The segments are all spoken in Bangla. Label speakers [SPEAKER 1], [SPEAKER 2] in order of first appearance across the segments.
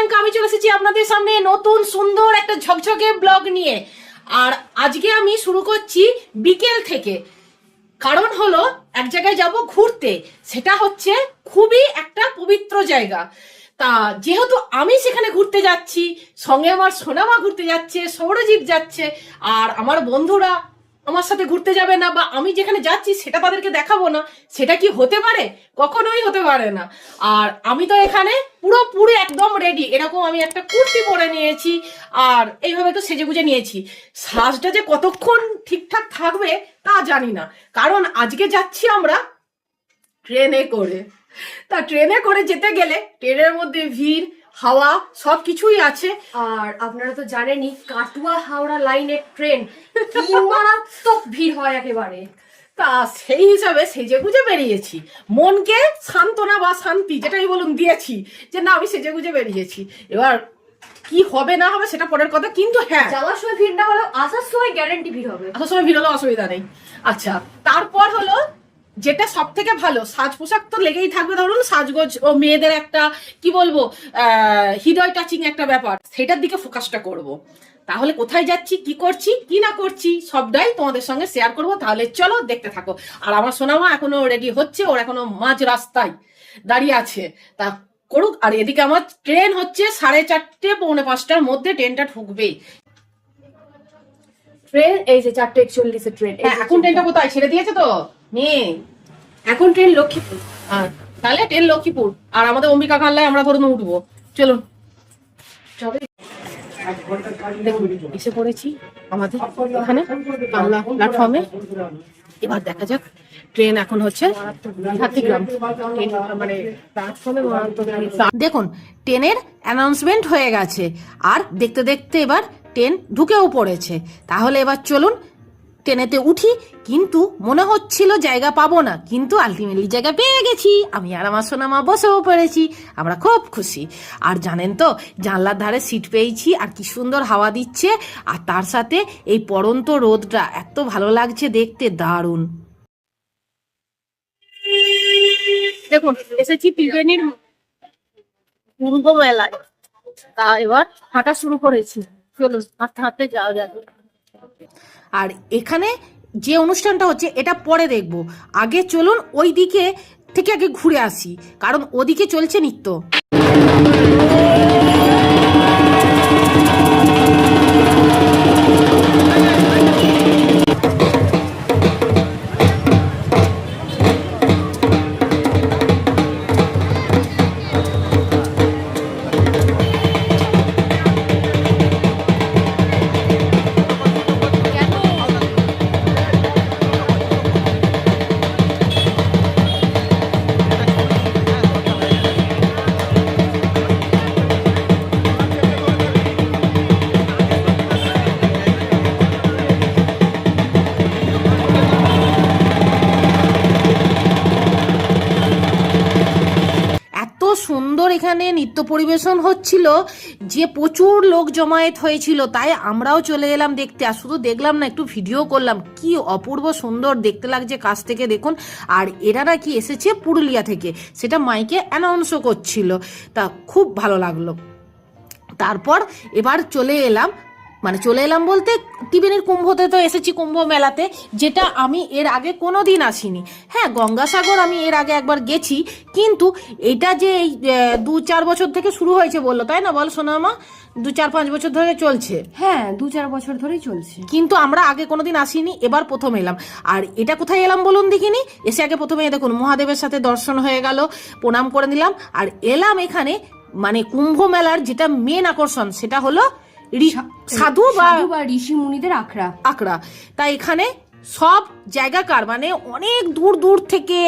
[SPEAKER 1] প্রিয়াঙ্কা, আমি চলে এসেছি আপনাদের সামনে নতুন সুন্দর একটা ঝকঝকে ব্লগ নিয়ে। আর আজকে আমি শুরু করছি বিকেল থেকে, কারণ হলো এক জায়গায় যাব ঘুরতে। সেটা হচ্ছে খুবই একটা পবিত্র জায়গা। তা যেহেতু আমি সেখানে ঘুরতে যাচ্ছি, সঙ্গে আমার সোনামা ঘুরতে যাচ্ছে, সৌরজিৎ যাচ্ছে, আর আমার বন্ধুরা আমার সাথে ঘুরতে যাবে না, বা আমি যেখানে যাচ্ছি সেটা তাদেরকে দেখাবো না, সেটা কি হতে পারে? কখনোই হতে পারে না। আর আমি তো এখানে পুরোপুরি একদম রেডি। এরকম আমি একটা কুর্তি পরে নিয়েছি, আর এইভাবে তো সেজে গুজে নিয়েছি। সাজটা যে কতক্ষণ ঠিকঠাক থাকবে তা জানি না, কারণ আজকে যাচ্ছি আমরা ট্রেনে করে। তা ট্রেনে করে যেতে গেলে ট্রেনের মধ্যে ভিড়, হাওয়া সবকিছুই আছে।
[SPEAKER 2] আর আপনারা তো জানেনই কাটুয়া হাওড়া লাইনের ট্রেন কি মারাত্মক ভিড় হয় একেবারে।
[SPEAKER 1] তা সেই হিসাবে সেজে গুজে বেরিয়েছি, মনকে সান্ত্বনা বা শান্তি যেটাই বলুন দিয়েছি যে না আমি সেজে গুজে বেরিয়েছি। এবার কি হবে না হবে সেটা পরের কথা, কিন্তু হ্যাঁ
[SPEAKER 2] যাওয়ার সময় ভিড় না হলেও আসার সময় গ্যারান্টি ভিড় হবে।
[SPEAKER 1] আসার সময় ভিড় হলেও অসুবিধা নেই। আচ্ছা, তারপর হলো যেটা সব থেকে ভালো, সাজ পোশাক তো লেগেই থাকবে। ধরুন সাজগোজ ও মেয়েদের একটা কি বলবো হৃদয় টাচিং একটা ব্যাপার, সেটার দিকে ফোকাসটা করব। তাহলে কোথায় যাচ্ছি, কি করছি, কি না করছি সবটাই তোমাদের সঙ্গে শেয়ার করব। তাহলে চলো দেখতে থাকো। আর আমার সোনামা এখনো রেডি হচ্ছে, ওর এখনো মাঝ রাস্তায় দাঁড়িয়ে আছে, তা করুক। আর এদিকে আমার ট্রেন হচ্ছে 4:30 পৌনে 5টার মধ্যে ট্রেনটা ঢুকবে।
[SPEAKER 2] ট্রেন এই যে 4:41 ট্রেন।
[SPEAKER 1] এখন ট্রেনটা কোথায় ছেড়ে দিয়েছে তো মেয়ে?
[SPEAKER 2] এখন ট্রেন লক্ষ্মীপুর।
[SPEAKER 1] তাহলে ট্রেন লক্ষ্মীপুর, আর আমাদের অম্বিকা কানলায় আমরা ধরুন উঠবো। চলুন এসে পড়েছি আমাদের এখানে বাংলা প্ল্যাটফর্মে। এবার দেখা যাক ট্রেন এখন হচ্ছে হাতিগ্রাম। মানে দেখুন ট্রেনের অ্যানাউন্সমেন্ট হয়ে গেছে, আর দেখতে দেখতে এবার ট্রেন ঢুকেও পড়েছে। তাহলে এবার চলুন ট্রেনেতে উঠি। কিন্তু মনে হচ্ছিল জায়গা পাবো না, কিন্তু আলটিমেটলি জায়গা পেয়ে গেছি। আমি আর আমার সোনামা বসেও পড়েছি, আমরা খুব খুশি। আর জানেন তো জানলার ধারে সিট পেয়েছি, আর কি সুন্দর হাওয়া দিচ্ছে, আর তার সাথে এই পড়ন্ত রোদটা এত ভালো লাগছে দেখতে, দারুণ। দেখুন এসেছি ত্রিবেণীর পূর্ব মেলায়। তা এবার হাঁটা শুরু করেছি, চলুন হাঁটতে হাঁটতে যাওয়া যাবে। আর এখানে যে অনুষ্ঠানটা হচ্ছে এটা পরে দেখব, আগে চলুন ওই দিকে থেকে আগে ঘুরে আসি, কারণ ওদিকে চলছে নৃত্য। সুন্দর এখানে নৃত্য পরিবেশন হচ্ছিল যে প্রচুর লোক জমায়েত হয়েছিল, তাই আমরাও চলে এলাম দেখতে। আর শুধু দেখলাম না, একটু ভিডিও করলাম। কি অপূর্ব সুন্দর দেখতে লাগছে কাছ থেকে, দেখুন। আর এরা নাকি এসেছে পুরুলিয়া থেকে, সেটা মাইকে অ্যানাউন্সও করছিল, তা খুব ভালো লাগলো। তারপর এবার চলে এলাম বলতে ত্রিবেণীর কুম্ভতে তো এসেছি, কুম্ভ মেলাতে, যেটা আমি এর আগে কোনোদিন আসিনি। হ্যাঁ, গঙ্গাসাগর আমি এর আগে একবার গেছি, কিন্তু এটা যে এই 2-4 বছর থেকে শুরু হয়েছে বললো, তাই না বল সোনামা? 2-4-5 বছর ধরে চলছে।
[SPEAKER 2] হ্যাঁ, 2-4 বছর ধরেই চলছে,
[SPEAKER 1] কিন্তু আমরা আগে কোনোদিন আসিনি, এবার প্রথম এলাম। আর এটা কোথায় এলাম বলুন দেখিনি? এসে আগে প্রথমে দেখুন মহাদেবের সাথে দর্শন হয়ে গেল, প্রণাম করে নিলাম। আর এলাম এখানে মানে কুম্ভ মেলার যেটা মেন আকর্ষণ, সেটা হলো সাধু বা
[SPEAKER 2] ঋষি মুনিদের আখড়া।
[SPEAKER 1] তাই এখানে সব জায়গাকার মানে অনেক দূর দূর থেকে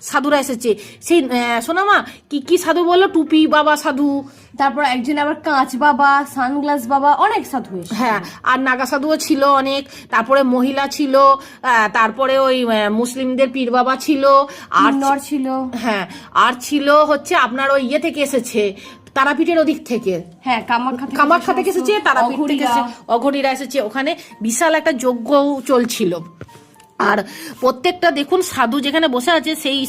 [SPEAKER 1] সাধুরা এসেছে। সেই সোনামা কি কি সাধু বললো? টুপি বাবা সাধু,
[SPEAKER 2] তারপর একজন আবার কাঁচ বাবা, সানগ্লাস বাবা, অনেক সাধু এসেছে।
[SPEAKER 1] হ্যাঁ, আর নাগা সাধুও ছিল অনেক। তারপরে মহিলা ছিল, তারপরে ওই মুসলিমদের পীর বাবা ছিল, আর
[SPEAKER 2] ছিল,
[SPEAKER 1] হ্যাঁ, আর ছিল হচ্ছে আপনার ওই ইয়ে থেকে এসেছে, তারাপীঠের ওদিক থেকে।
[SPEAKER 2] হ্যাঁ,
[SPEAKER 1] কামাখ্যা থেকে এসেছে, তারাপীঠ থেকে এসেছে, অঘরীরা এসেছে। ওখানে বিশাল একটা যজ্ঞ চলছিল। আর প্রত্যেকটা দেখুন সাধু যেখানে বসে আছে, সেই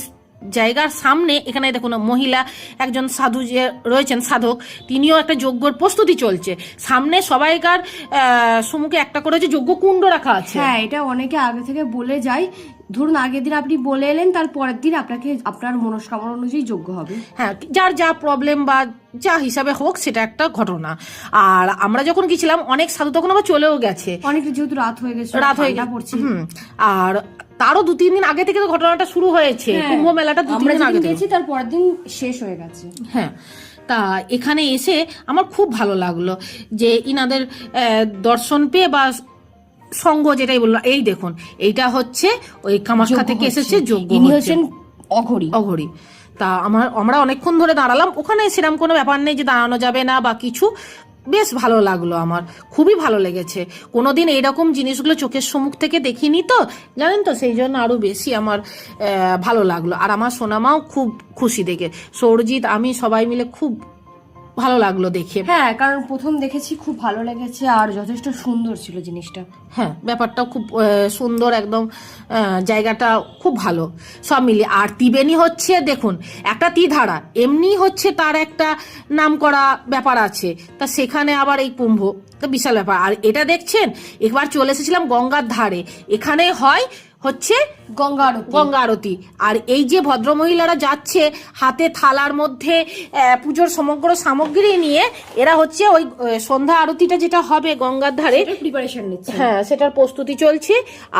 [SPEAKER 1] জায়গার সামনে এখানে দেখুন মহিলা একজন সাধু যে রয়েছেন সাধক, তিনিও একটা যজ্ঞর প্রস্তুতি চলছে। সামনে সবাইকার সম্মুখে একটা করে যে যজ্ঞ কুণ্ড রাখা আছে।
[SPEAKER 2] হ্যাঁ, এটা অনেকে আগে থেকে বলে যায়। ধরুন আগের দিন আপনি বলে এলেন, তার পরের দিন আপনাকে আপনার মনস্কামনা অনুযায়ী যোগ্য হবে।
[SPEAKER 1] হ্যাঁ, যার যা প্রবলেম বা যা হিসাবে হোক সেটা একটা ঘটনা। আর আমরা যখন গেছিলাম অনেক সাধু তখন আবার চলেও গেছে,
[SPEAKER 2] অনেকটা যেহেতু রাত হয়ে গেছে,
[SPEAKER 1] রাত হয়ে পড়ছে। আর তারও 2-3 দিন আগে থেকে তো ঘটনাটা শুরু হয়েছে। কুম্ভ মেলাটা 2-3 দিন আগে
[SPEAKER 2] গেছি, তার পরের দিন শেষ হয়ে গেছে।
[SPEAKER 1] হ্যাঁ, তা এখানে এসে আমার খুব ভালো লাগলো যে ইনাদের দর্শন পেয়ে বা সঙ্গ যেটাই বললো। এই দেখুন, এইটা হচ্ছে ওই কামাখ্যা থেকে এসেছে যজ্ঞ,
[SPEAKER 2] ইনি হচ্ছেন অঘরী।
[SPEAKER 1] অঘরী। তা আমরা অনেকক্ষণ ধরে দাঁড়ালাম ওখানে, সেরকম কোনো ব্যাপার নেই যে দাঁড়ানো যাবে না বা কিছু। বেশ ভালো লাগলো, আমার খুবই ভালো লেগেছে। কোনোদিন এইরকম জিনিসগুলো চোখের সম্মুখ থেকে দেখিনি তো, জানেন তো, সেই জন্য আরো বেশি আমার ভালো লাগলো। আর আমার সোনামাও খুব খুশি দেখে, সৌরজিৎ আমি সবাই মিলে খুব ভালো লাগলো দেখে।
[SPEAKER 2] হ্যাঁ, কারণ প্রথম দেখেছি, খুব ভালো লেগেছে আর যথেষ্ট সুন্দর ছিল জিনিসটা।
[SPEAKER 1] হ্যাঁ, ব্যাপারটাও খুব সুন্দর, একদম জায়গাটা খুব ভালো সব মিলিয়ে। আর ত্রিবেণী হচ্ছে দেখুন একটা ত্রিধারা, এমনি হচ্ছে তার একটা নাম করা ব্যাপার আছে, তা সেখানে আবার এই কুম্ভ, তো বিশাল ব্যাপার। আর এটা দেখছেন, একবার চলে এসেছিলাম গঙ্গার ধারে, এখানে হয় হচ্ছে গঙ্গা আরতি। আর এই যে ভদ্রমহিলারা যাচ্ছে হাতে থালার মধ্যে পুজোর সমগ্র সামগ্রী নিয়ে, এরা হচ্ছে ওই সন্ধ্যা আরতিটা যেটা হবে গঙ্গার ধারে
[SPEAKER 2] প্রিপারেশন নিচ্ছে।
[SPEAKER 1] হ্যাঁ, সেটার প্রস্তুতি চলছে।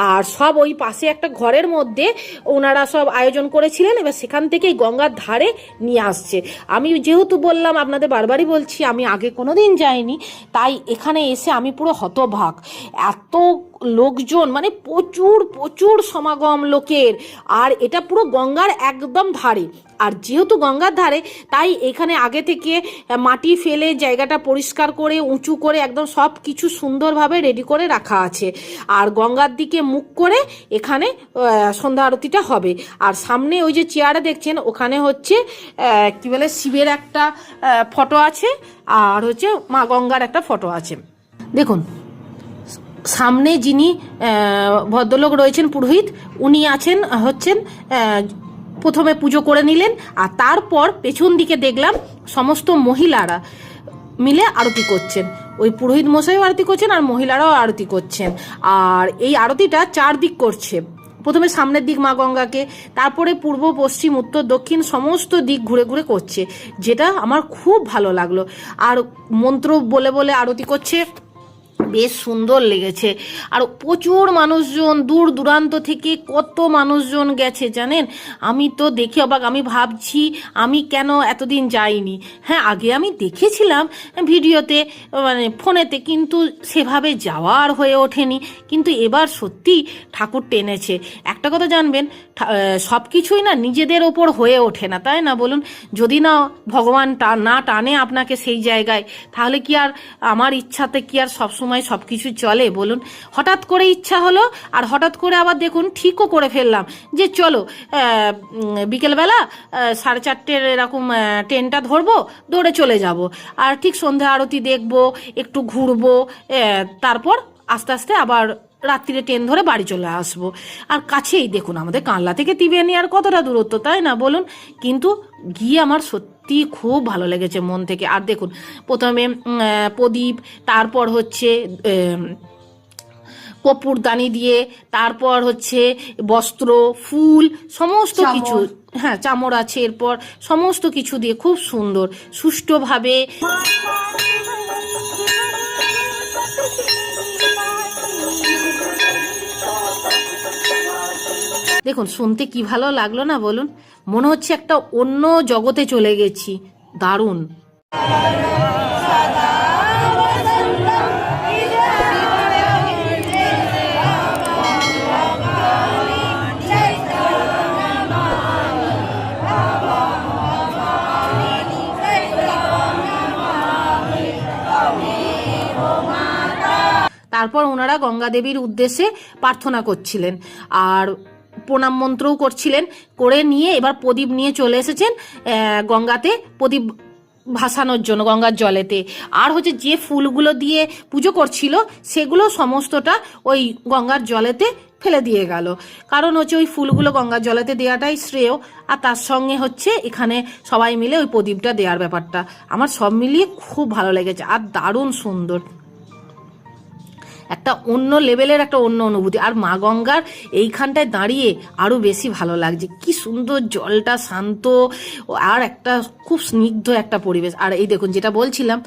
[SPEAKER 1] আর সব ওই পাশে একটা ঘরের মধ্যে ওনারা সব আয়োজন করেছিলেন, এবার সেখান থেকেই গঙ্গার ধারে নিয়ে আসছে। আমি যেহেতু বললাম, আপনাদের বারবারই বলছি, আমি আগে কোনোদিন যাইনি, তাই এখানে এসে আমি পুরো হতবাক। এত লোকজন, মানে প্রচুর প্রচুর সমাগম লোকের। আর এটা পুরো গঙ্গার একদম ধারে, আর যেহেতু গঙ্গার ধারে তাই এখানে আগে থেকে মাটি ফেলে জায়গাটা পরিষ্কার করে উঁচু করে একদম সব কিছু সুন্দরভাবে রেডি করে রাখা আছে। আর গঙ্গার দিকে মুখ করে এখানে সন্ধ্যা আরতিটা হবে। আর সামনে ওই যে চেয়ারে দেখছেন, ওখানে হচ্ছে কি বলে শিবের একটা ফটো আছে, আর হচ্ছে মা গঙ্গার একটা ফটো আছে। দেখুন সামনে যিনি ভদ্রলোক রয়েছেন পুরোহিত, উনি আছেন হচ্ছেন প্রথমে পুজো করে নিলেন, আর তারপর পেছন দিকে দেখলাম সমস্ত মহিলারা মিলে আরতি করছেন। ওই পুরোহিত মশাইও আরতি করছেন আর মহিলারাও আরতি করছেন। আর এই আরতিটা 4 দিক করছে। প্রথমে সামনের দিক মা গঙ্গাকে, তারপরে পূর্ব পশ্চিম উত্তর দক্ষিণ সমস্ত দিক ঘুরে ঘুরে করছে, যেটা আমার খুব ভালো লাগলো। আর মন্ত্র বলে বলে আরতি করছে, বেশ সুন্দর লেগেছে। আর প্রচুর মানুষজন, দূর দূরান্ত থেকে কত মানুষজন গেছে জানেন। আমি তো দেখে অবাক, আমি ভাবছি আমি কেন এতদিন যাইনি। হ্যাঁ, আগে আমি দেখেছিলাম ভিডিওতে, মানে ফোনেতে, কিন্তু সেভাবে যাওয়ার হয়ে ওঠেনি। কিন্তু এবার সত্যি ঠাকুর টেনেছে। একটা কথা জানবেন, সব কিছুই না নিজেদের ওপর হয়ে ওঠে না, তাই না বলুন? যদি না ভগবান না টানে আপনাকে সেই জায়গায়, তাহলে কি আর আমার ইচ্ছাতে কি আর সবসময় সবকিছু চলে বলুন? হঠাৎ করে ইচ্ছা হলো, আর হঠাৎ করে আবার দেখুন ঠিকও করে ফেললাম যে চলো বিকেলবেলা 4:30 এরকম ট্রেনটা ধরবো, দৌড়ে চলে যাব, আর ঠিক সন্ধ্যা আরতি দেখবো, একটু ঘুরবো, তারপর আস্তে আস্তে আবার রাত্রিরে ট্রেন ধরে বাড়ি চলে আসবো। আর কাছেই দেখুন, আমাদের কানলা থেকে ত্রিবেণী আর কতটা দূরত্ব, তাই না বলুন? কিন্তু গিয়ে আমার সত্যি খুব ভালো লেগেছে মন থেকে। আর দেখুন প্রথমে প্রদীপ, তারপর হচ্ছে কপুরদানি দিয়ে, তারপর হচ্ছে বস্ত্র, ফুল, সমস্ত কিছু, হ্যাঁ চামড় আছে, এরপর সমস্ত কিছু দিয়ে খুব সুন্দর সুষ্ঠুভাবে। দেখুন শুনতে কি ভালো লাগলো না বলুন? মনে হচ্ছে একটা অন্য জগতে চলে গেছি। দারুণ। তারপর ওনারা গঙ্গা দেবীর উদ্দেশ্যে প্রার্থনা করছিলেন আর প্রণাম মন্ত্রও করছিলেন। করে নিয়ে এবার প্রদীপ নিয়ে চলে এসেছেন গঙ্গাতে, প্রদীপ ভাসানোর জন্য গঙ্গার জলেতে। আর হচ্ছে যে ফুলগুলো দিয়ে পুজো করছিল সেগুলো সমস্তটা ওই গঙ্গার জলেতে ফেলে দিয়ে গেল। কারণ হচ্ছে ওই ফুলগুলো গঙ্গার জলেতে দেওয়াটাই শ্রেয়, আর তার সঙ্গে হচ্ছে এখানে সবাই মিলে ওই প্রদীপটা দেওয়ার ব্যাপারটা আমার সব মিলিয়ে খুব ভালো লেগেছে, আর দারুণ সুন্দর, একটা অন্য লেভেলের একটা অন্য অনুভূতি। আর মা গঙ্গার এইখানটায় দাঁড়িয়ে আরও বেশি ভালো লাগছে, কি সুন্দর জলটা শান্ত, আর একটা খুব স্নিগ্ধ একটা পরিবেশ। আর এই দেখুন যেটা বলছিলাম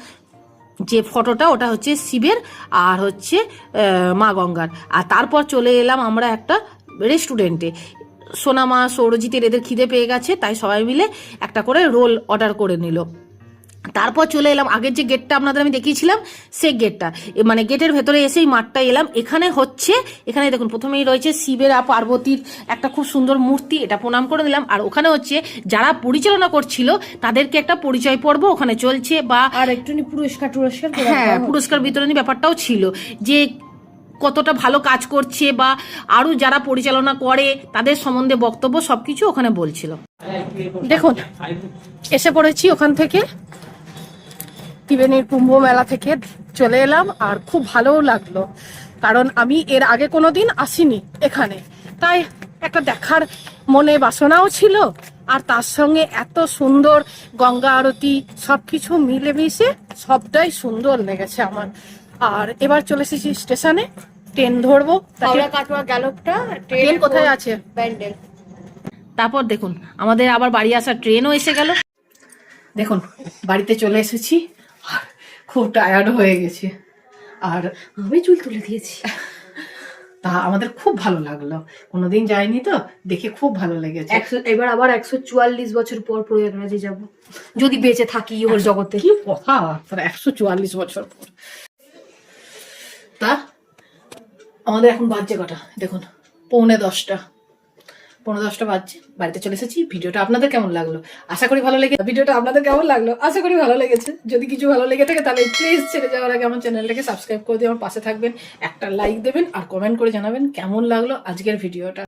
[SPEAKER 1] যে ফটোটা, ওটা হচ্ছে শিবের আর হচ্ছে মা গঙ্গার। আর তারপর চলে এলাম আমরা একটা রেস্টুরেন্টে, সোনামা সৌরজিতের এদের খিদে পেয়ে গেছে, তাই সবাই মিলে একটা করে রোল অর্ডার করে নিল। তারপর চলে এলাম আগের যে গেটটা আপনাদের আমি দেখিয়েছিলাম সেই গেটটা, মানে গেটের ভেতরে এসেই মাঠটা এলাম। এখানে হচ্ছে, এখানে দেখুন প্রথমেই রয়েছে শিবের আর পার্বতীর একটা খুব সুন্দর মূর্তি, এটা প্রণাম করে দিলাম। আর ওখানে হচ্ছে যারা পরিচালনা করছিল তাদেরকে একটা পরিচয় পর্ব ওখানে চলছে, বা
[SPEAKER 2] আর একটুখানি পুরস্কার
[SPEAKER 1] হ্যাঁ পুরস্কার বিতরণী ব্যাপারটাও ছিল, যে কতটা ভালো কাজ করছে বা আরো যারা পরিচালনা করে তাদের সম্বন্ধে বক্তব্য সবকিছু ওখানে বলছিল। দেখুন এসে পড়েছি ওখান থেকে, ত্রিবেণীর কুম্ভ মেলা থেকে চলে এলাম, আর খুব ভালোও লাগলো, কারণ আমি এর আগে কোনোদিন আসিনি এখানে, তাই একটা দেখার মনে বাসনাও ছিল, আর তার সঙ্গে এত সুন্দর গঙ্গা আরতি সবকিছু মিলেমিশে সবটাই সুন্দর লেগেছে আমার। আর এবার চলে এসেছি স্টেশনে, ট্রেন ধরবো।
[SPEAKER 2] হাওড়া কাটোয়া গ্যালোপটা
[SPEAKER 1] ট্রেন কোথায় আছে?
[SPEAKER 2] ব্যান্ডেল।
[SPEAKER 1] তারপর দেখুন আমাদের আবার বাড়ি আসার ট্রেনও এসে গেল। দেখুন বাড়িতে চলে এসেছি, আর খুব টায়ার্ড হয়ে গেছি, আর
[SPEAKER 2] আমি চুল তুলে দিয়েছি।
[SPEAKER 1] তা আমাদের খুব ভালো লাগলো, কোনোদিন যাইনি তো, দেখে খুব ভালো লেগেছে।
[SPEAKER 2] এবার আবার 144 বছর পর প্রয়াগরাজে যাব, যদি বেঁচে থাকি ওর জগতে।
[SPEAKER 1] কি কথা, 144 বছর পর। তা আমাদের এখন বাজছে কটা দেখুন, 9:45 বাজছে, বাড়িতে চলে এসেছি। ভিডিওটা আপনাদের কেমন লাগলো আশা করি ভালো লেগেছে। ভিডিওটা আপনাদের কেমন লাগলো আশা করি ভালো লেগেছে। যদি কিছু ভালো লেগে থাকে তাহলে প্লিজ ছেড়ে যাওয়ার আগে আমার চ্যানেলটাকে সাবস্ক্রাইব করে দিয়ে আমার পাশে থাকবেন, একটা লাইক দেবেন, আর কমেন্ট করে জানাবেন কেমন লাগলো আজকের ভিডিওটা।